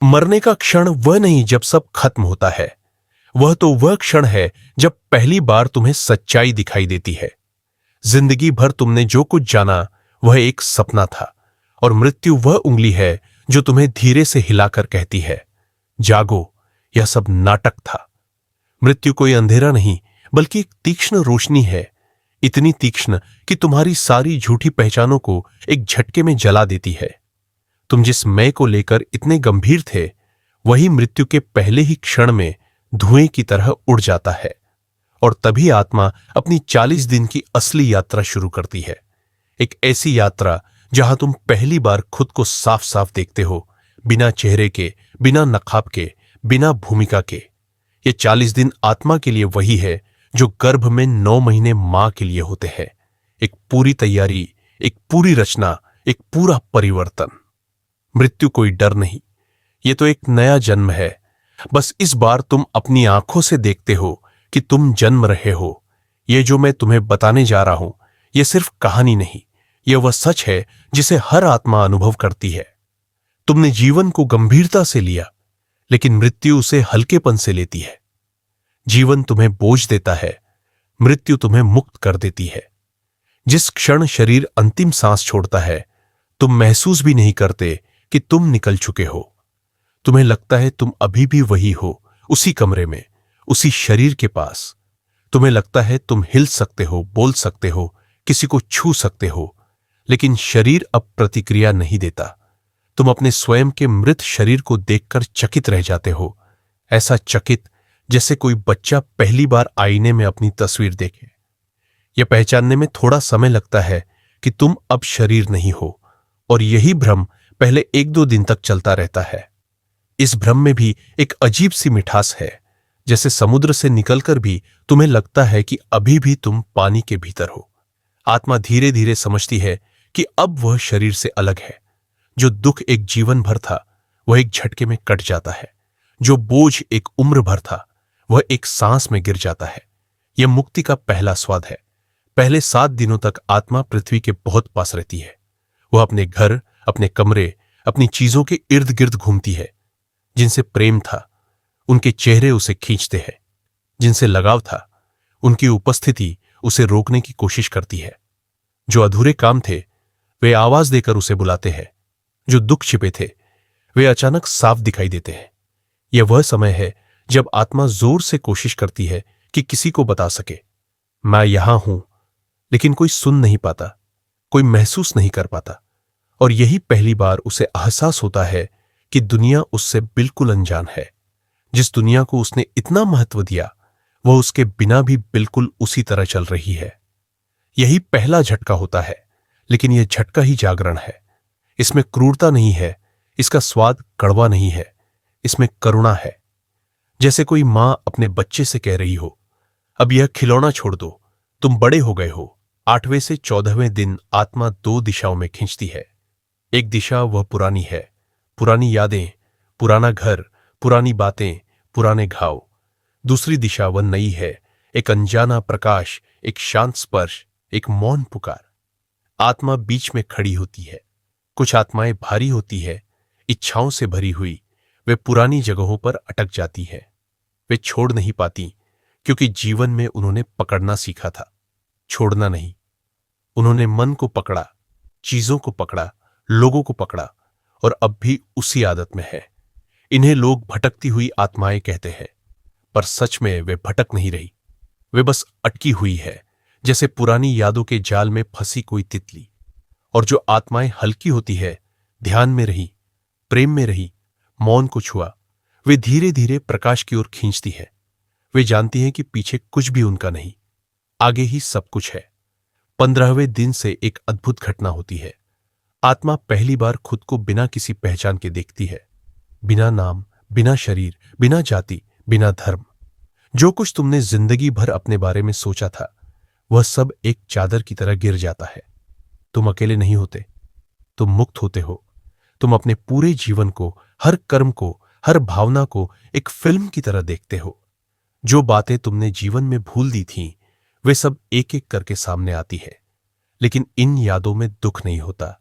मरने का क्षण वह नहीं जब सब खत्म होता है, वह तो वह क्षण है जब पहली बार तुम्हें सच्चाई दिखाई देती है। जिंदगी भर तुमने जो कुछ जाना वह एक सपना था, और मृत्यु वह उंगली है जो तुम्हें धीरे से हिलाकर कहती है, जागो, यह सब नाटक था। मृत्यु कोई अंधेरा नहीं बल्कि एक तीक्ष्ण रोशनी है, इतनी तीक्ष्ण कि तुम्हारी सारी झूठी पहचानों को एक झटके में जला देती है। तुम जिस मैं को लेकर इतने गंभीर थे, वही मृत्यु के पहले ही क्षण में धुएं की तरह उड़ जाता है, और तभी आत्मा अपनी 40 दिन की असली यात्रा शुरू करती है। एक ऐसी यात्रा जहां तुम पहली बार खुद को साफ साफ देखते हो, बिना चेहरे के, बिना नकाब के, बिना भूमिका के। ये 40 दिन आत्मा के लिए वही है जो गर्भ में 9 महीने मां के लिए होते हैं। एक पूरी तैयारी, एक पूरी रचना, एक पूरा परिवर्तन। मृत्यु कोई डर नहीं, ये तो एक नया जन्म है। बस इस बार तुम अपनी आंखों से देखते हो कि तुम जन्म रहे हो। ये जो मैं तुम्हें बताने जा रहा हूं, यह सिर्फ कहानी नहीं, यह वह सच है जिसे हर आत्मा अनुभव करती है। तुमने जीवन को गंभीरता से लिया, लेकिन मृत्यु उसे हल्केपन से लेती है। जीवन तुम्हें बोझ देता है, मृत्यु तुम्हें मुक्त कर देती है। जिस क्षण शरीर अंतिम सांस छोड़ता है, तुम महसूस भी नहीं करते कि तुम निकल चुके हो। तुम्हें लगता है तुम अभी भी वही हो, उसी कमरे में, उसी शरीर के पास। तुम्हें लगता है तुम हिल सकते हो, बोल सकते हो, किसी को छू सकते हो, लेकिन शरीर अब प्रतिक्रिया नहीं देता। तुम अपने स्वयं के मृत शरीर को देखकर चकित रह जाते हो, ऐसा चकित जैसे कोई बच्चा पहली बार आईने में अपनी तस्वीर देखे। यह पहचानने में थोड़ा समय लगता है कि तुम अब शरीर नहीं हो, और यही भ्रम पहले 1-2 दिन तक चलता रहता है। इस भ्रम में भी एक अजीब सी मिठास है, जैसे समुद्र से निकलकर भी तुम्हें लगता है कि अभी भी तुम पानी के भीतर हो। आत्मा धीरे धीरे समझती है कि अब वह शरीर से अलग है। जो दुख एक जीवन भर था, वह एक झटके में कट जाता है। जो बोझ एक उम्र भर था, वह एक सांस में गिर जाता है। यह मुक्ति का पहला स्वाद है। पहले 7 दिनों तक आत्मा पृथ्वी के बहुत पास रहती है। वह अपने घर, अपने कमरे, अपनी चीजों के इर्द गिर्द घूमती है। जिनसे प्रेम था, उनके चेहरे उसे खींचते हैं। जिनसे लगाव था, उनकी उपस्थिति उसे रोकने की कोशिश करती है। जो अधूरे काम थे, वे आवाज देकर उसे बुलाते हैं। जो दुख छिपे थे, वे अचानक साफ दिखाई देते हैं। यह वह समय है जब आत्मा जोर से कोशिश करती है कि किसी को बता सके, मैं यहां हूं, लेकिन कोई सुन नहीं पाता, कोई महसूस नहीं कर पाता। और यही पहली बार उसे एहसास होता है कि दुनिया उससे बिल्कुल अनजान है। जिस दुनिया को उसने इतना महत्व दिया, वह उसके बिना भी बिल्कुल उसी तरह चल रही है। यही पहला झटका होता है, लेकिन यह झटका ही जागरण है। इसमें क्रूरता नहीं है, इसका स्वाद कड़वा नहीं है, इसमें करुणा है। जैसे कोई मां अपने बच्चे से कह रही हो, अब यह खिलौना छोड़ दो, तुम बड़े हो गए हो। 8वें से 14वें दिन आत्मा 2 दिशाओं में खींचती है। एक दिशा वह पुरानी है, पुरानी यादें, पुराना घर, पुरानी बातें, पुराने घाव। दूसरी दिशा वह नई है, एक अनजाना प्रकाश, एक शांत स्पर्श, एक मौन पुकार। आत्मा बीच में खड़ी होती है। कुछ आत्माएं भारी होती है, इच्छाओं से भरी हुई। वे पुरानी जगहों पर अटक जाती है। वे छोड़ नहीं पाती, क्योंकि जीवन में उन्होंने पकड़ना सीखा था, छोड़ना नहीं। उन्होंने मन को पकड़ा, चीजों को पकड़ा, लोगों को पकड़ा, और अब भी उसी आदत में है। इन्हें लोग भटकती हुई आत्माएं कहते हैं, पर सच में वे भटक नहीं रही। वे बस अटकी हुई है, जैसे पुरानी यादों के जाल में फंसी कोई तितली। और जो आत्माएं हल्की होती है, ध्यान में रही, प्रेम में रही, मौन को छुआ, वे धीरे धीरे प्रकाश की ओर खींचती है। वे जानती हैं कि पीछे कुछ भी उनका नहीं, आगे ही सब कुछ है। 15वें दिन से एक अद्भुत घटना होती है। आत्मा पहली बार खुद को बिना किसी पहचान के देखती है। बिना नाम, बिना शरीर, बिना जाति, बिना धर्म। जो कुछ तुमने जिंदगी भर अपने बारे में सोचा था, वह सब एक चादर की तरह गिर जाता है। तुम अकेले नहीं होते, तुम मुक्त होते हो। तुम अपने पूरे जीवन को, हर कर्म को, हर भावना को एक फिल्म की तरह देखते हो। जो बातें तुमने जीवन में भूल दी थीं, वे सब एक एक करके सामने आती है। लेकिन इन यादों में दुख नहीं होता,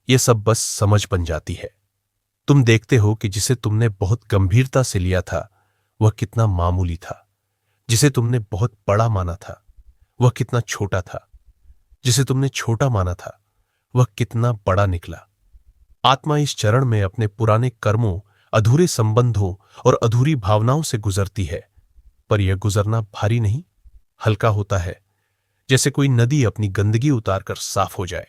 यह सब बस समझ बन जाती है। तुम देखते हो कि जिसे तुमने बहुत गंभीरता से लिया था वह कितना मामूली था, जिसे तुमने बहुत बड़ा माना था वह कितना छोटा था, जिसे तुमने छोटा माना था वह कितना बड़ा निकला। आत्मा इस चरण में अपने पुराने कर्मों, अधूरे संबंधों और अधूरी भावनाओं से गुजरती है, पर यह गुजरना भारी नहीं, हल्का होता है, जैसे कोई नदी अपनी गंदगी उतारकर साफ हो जाए।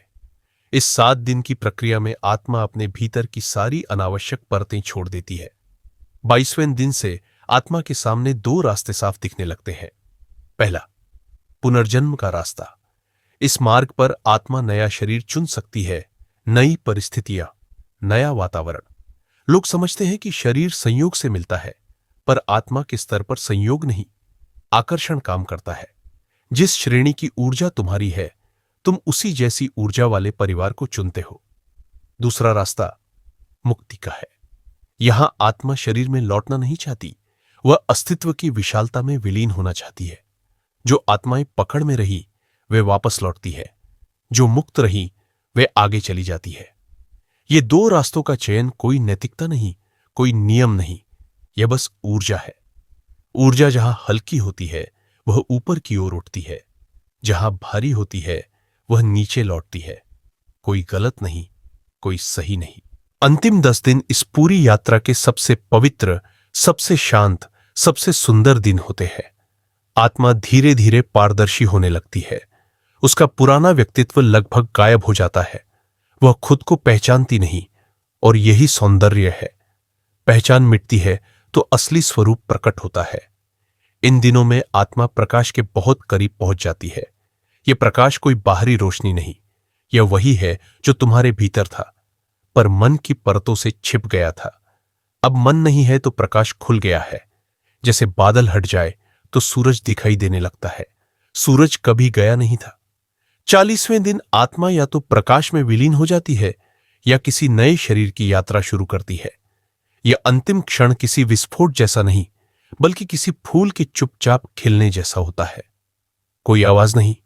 इस 7 दिन की प्रक्रिया में आत्मा अपने भीतर की सारी अनावश्यक परतें छोड़ देती है। 22वें दिन से आत्मा के सामने 2 रास्ते साफ दिखने लगते हैं। पहला, पुनर्जन्म का रास्ता। इस मार्ग पर आत्मा नया शरीर चुन सकती है, नई परिस्थितियां, नया वातावरण। लोग समझते हैं कि शरीर संयोग से मिलता है, पर आत्मा के स्तर पर संयोग नहीं, आकर्षण काम करता है। जिस श्रेणी की ऊर्जा तुम्हारी है, तुम उसी जैसी ऊर्जा वाले परिवार को चुनते हो। दूसरा रास्ता मुक्ति का है। यहां आत्मा शरीर में लौटना नहीं चाहती, वह अस्तित्व की विशालता में विलीन होना चाहती है। जो आत्माएं पकड़ में रही वे वापस लौटती है, जो मुक्त रही वे आगे चली जाती है। ये 2 रास्तों का चयन कोई नैतिकता नहीं, कोई नियम नहीं, यह बस ऊर्जा है। ऊर्जा जहां हल्की होती है वह ऊपर की ओर उठती है, जहां भारी होती है वह नीचे लौटती है। कोई गलत नहीं, कोई सही नहीं। अंतिम 10 दिन इस पूरी यात्रा के सबसे पवित्र, सबसे शांत, सबसे सुंदर दिन होते हैं। आत्मा धीरे धीरे पारदर्शी होने लगती है। उसका पुराना व्यक्तित्व लगभग गायब हो जाता है। वह खुद को पहचानती नहीं, और यही सौंदर्य है। पहचान मिटती है तो असली स्वरूप प्रकट होता है। इन दिनों में आत्मा प्रकाश के बहुत करीब पहुंच जाती है। यह प्रकाश कोई बाहरी रोशनी नहीं, यह वही है जो तुम्हारे भीतर था, पर मन की परतों से छिप गया था। अब मन नहीं है तो प्रकाश खुल गया है। जैसे बादल हट जाए तो सूरज दिखाई देने लगता है। सूरज कभी गया नहीं था। 40वें दिन आत्मा या तो प्रकाश में विलीन हो जाती है या किसी नए शरीर की यात्रा शुरू करती है। यह अंतिम क्षण किसी विस्फोट जैसा नहीं, बल्कि किसी फूल के चुपचाप खिलने जैसा होता है। कोई आवाज नहीं,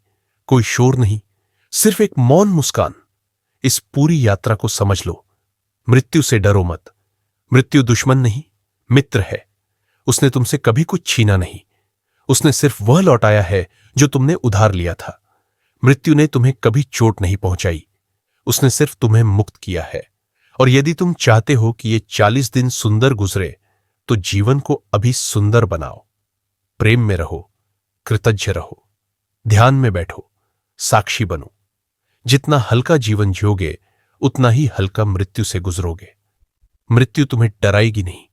कोई शोर नहीं, सिर्फ एक मौन मुस्कान। इस पूरी यात्रा को समझ लो। मृत्यु से डरो मत। मृत्यु दुश्मन नहीं, मित्र है। उसने तुमसे कभी कुछ छीना नहीं, उसने सिर्फ वह लौटाया है जो तुमने उधार लिया था। मृत्यु ने तुम्हें कभी चोट नहीं पहुंचाई, उसने सिर्फ तुम्हें मुक्त किया है। और यदि तुम चाहते हो कि ये 40 दिन सुंदर गुजरे, तो जीवन को अभी सुंदर बनाओ। प्रेम में रहो, कृतज्ञ रहो, ध्यान में बैठो, साक्षी बनो। जितना हल्का जीवन जियोगे उतना ही हल्का मृत्यु से गुजरोगे। मृत्यु तुम्हें डराएगी नहीं,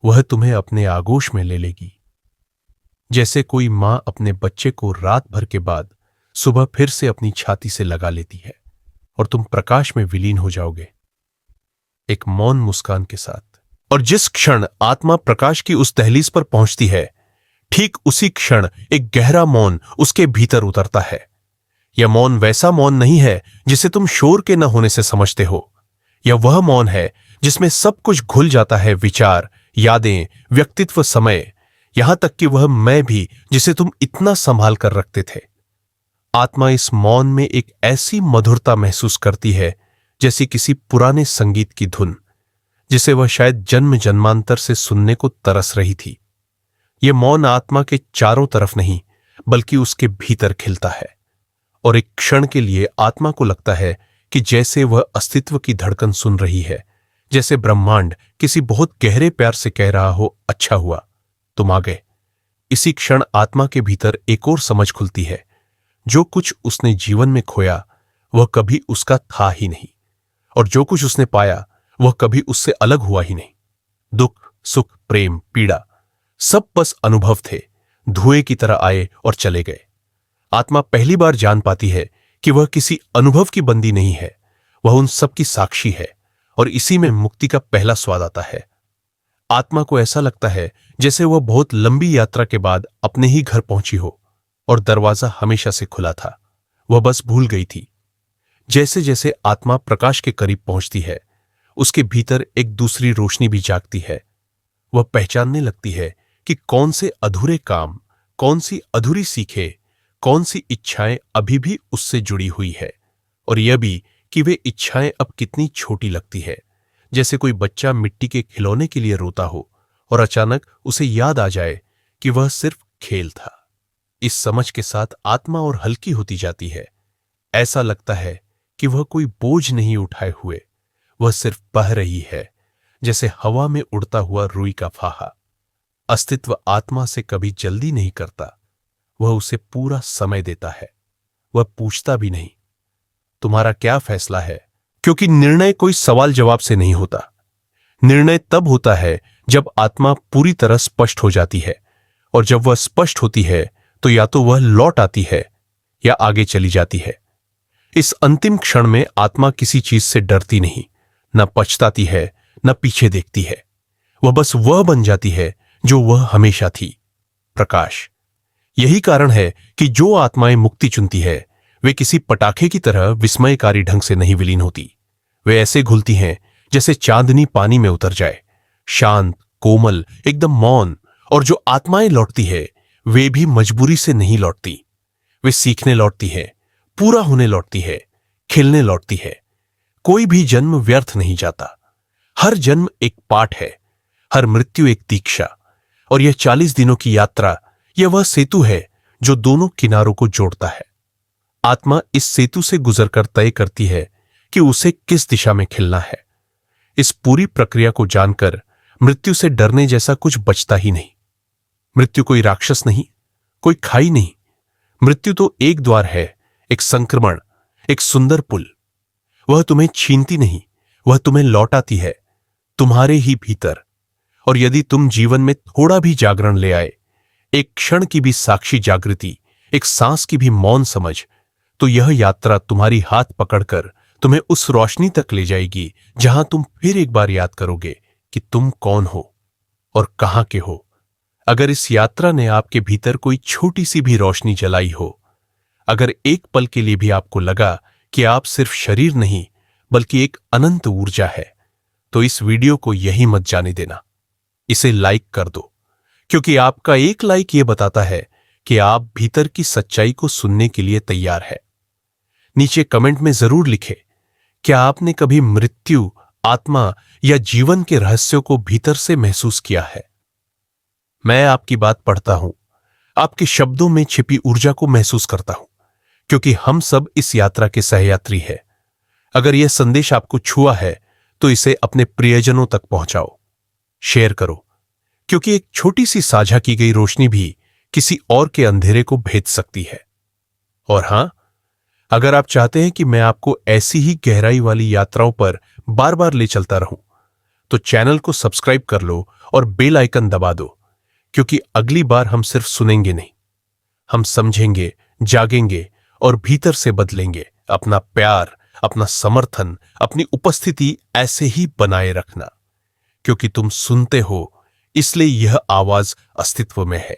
वह तुम्हें अपने आगोश में ले लेगी। जैसे कोई मां अपने बच्चे को रात भर के बाद सुबह फिर से अपनी छाती से लगा लेती है, और तुम प्रकाश में विलीन हो जाओगे, एक मौन मुस्कान के साथ। और जिस क्षण आत्मा प्रकाश की उस दहलीज पर पहुंचती है, ठीक उसी क्षण एक गहरा मौन उसके भीतर उतरता है। यह मौन वैसा मौन नहीं है जिसे तुम शोर के न होने से समझते हो। यह वह मौन है जिसमें सब कुछ घुल जाता है, विचार, यादें, व्यक्तित्व, समय, यहां तक कि वह मैं भी जिसे तुम इतना संभाल कर रखते थे। आत्मा इस मौन में एक ऐसी मधुरता महसूस करती है जैसी किसी पुराने संगीत की धुन, जिसे वह शायद जन्म जन्मांतर से सुनने को तरस रही थी। यह मौन आत्मा के चारों तरफ नहीं, बल्कि उसके भीतर खिलता है, और एक क्षण के लिए आत्मा को लगता है कि जैसे वह अस्तित्व की धड़कन सुन रही है, जैसे ब्रह्मांड किसी बहुत गहरे प्यार से कह रहा हो, अच्छा हुआ तुम आ गए। इसी क्षण आत्मा के भीतर एक और समझ खुलती है। जो कुछ उसने जीवन में खोया वह कभी उसका था ही नहीं, और जो कुछ उसने पाया वह कभी उससे अलग हुआ ही नहीं। दुख, सुख, प्रेम, पीड़ा, सब बस अनुभव थे, धुएं की तरह आए और चले गए। आत्मा पहली बार जान पाती है कि वह किसी अनुभव की बंदी नहीं है, वह उन सब की साक्षी है, और इसी में मुक्ति का पहला स्वाद आता है। आत्मा को ऐसा लगता है जैसे वह बहुत लंबी यात्रा के बाद अपने ही घर पहुंची हो, और दरवाजा हमेशा से खुला था, वह बस भूल गई थी। जैसे जैसे आत्मा प्रकाश के करीब पहुंचती है, उसके भीतर एक दूसरी रोशनी भी जागती है। वह पहचानने लगती है कि कौन से अधूरे काम, कौन सी अधूरी सीखें, कौन सी इच्छाएं अभी भी उससे जुड़ी हुई है, और यह भी कि वे इच्छाएं अब कितनी छोटी लगती है, जैसे कोई बच्चा मिट्टी के खिलौने के लिए रोता हो और अचानक उसे याद आ जाए कि वह सिर्फ खेल था। इस समझ के साथ आत्मा और हल्की होती जाती है। ऐसा लगता है कि वह कोई बोझ नहीं उठाए हुए, वह सिर्फ बह रही है, जैसे हवा में उड़ता हुआ रुई का फाहा। अस्तित्व आत्मा से कभी जल्दी नहीं करता, वह उसे पूरा समय देता है। वह पूछता भी नहीं तुम्हारा क्या फैसला है, क्योंकि निर्णय कोई सवाल जवाब से नहीं होता। निर्णय तब होता है जब आत्मा पूरी तरह स्पष्ट हो जाती है, और जब वह स्पष्ट होती है तो या तो वह लौट आती है या आगे चली जाती है। इस अंतिम क्षण में आत्मा किसी चीज से डरती नहीं, न पछताती है, न पीछे देखती है। वह बस वह बन जाती है जो वह हमेशा थी, प्रकाश। यही कारण है कि जो आत्माएं मुक्ति चुनती है वे किसी पटाखे की तरह विस्मयकारी ढंग से नहीं विलीन होती। वे ऐसे घुलती हैं जैसे चांदनी पानी में उतर जाए, शांत, कोमल, एकदम मौन। और जो आत्माएं लौटती है वे भी मजबूरी से नहीं लौटती, वे सीखने लौटती है, पूरा होने लौटती है, खिलने लौटती है। कोई भी जन्म व्यर्थ नहीं जाता। हर जन्म एक पाठ है, हर मृत्यु एक दीक्षा। और यह 40 दिनों की यात्रा, यह वह सेतु है जो दोनों किनारों को जोड़ता है। आत्मा इस सेतु से गुजरकर तय करती है कि उसे किस दिशा में खिलना है। इस पूरी प्रक्रिया को जानकर मृत्यु से डरने जैसा कुछ बचता ही नहीं। मृत्यु कोई राक्षस नहीं, कोई खाई नहीं। मृत्यु तो एक द्वार है, एक संक्रमण, एक सुंदर पुल। वह तुम्हें छीनती नहीं, वह तुम्हें लौटाती है, तुम्हारे ही भीतर। और यदि तुम जीवन में थोड़ा भी जागरण ले आए, एक क्षण की भी साक्षी जागृति, एक सांस की भी मौन समझ, तो यह यात्रा तुम्हारी हाथ पकड़कर तुम्हें उस रोशनी तक ले जाएगी जहां तुम फिर एक बार याद करोगे कि तुम कौन हो और कहां के हो। अगर इस यात्रा ने आपके भीतर कोई छोटी सी भी रोशनी जलाई हो, अगर एक पल के लिए भी आपको लगा कि आप सिर्फ शरीर नहीं बल्कि एक अनंत ऊर्जा है, तो इस वीडियो को यही मत जाने देना। इसे लाइक कर दो, क्योंकि आपका एक लाइक यह बताता है कि आप भीतर की सच्चाई को सुनने के लिए तैयार है। नीचे कमेंट में जरूर लिखें, क्या आपने कभी मृत्यु, आत्मा या जीवन के रहस्यों को भीतर से महसूस किया है? मैं आपकी बात पढ़ता हूं, आपके शब्दों में छिपी ऊर्जा को महसूस करता हूं, क्योंकि हम सब इस यात्रा के सहयात्री हैं। अगर यह संदेश आपको छुआ है तो इसे अपने प्रियजनों तक पहुंचाओ, शेयर करो, क्योंकि एक छोटी सी साझा की गई रोशनी भी किसी और के अंधेरे को भेद सकती है। और हां, अगर आप चाहते हैं कि मैं आपको ऐसी ही गहराई वाली यात्राओं पर बार बार ले चलता रहूं, तो चैनल को सब्सक्राइब कर लो और बेल आइकन दबा दो, क्योंकि अगली बार हम सिर्फ सुनेंगे नहीं, हम समझेंगे, जागेंगे और भीतर से बदलेंगे। अपना प्यार, अपना समर्थन, अपनी उपस्थिति ऐसे ही बनाए रखना, क्योंकि तुम सुनते हो, इसलिए यह आवाज अस्तित्व में है।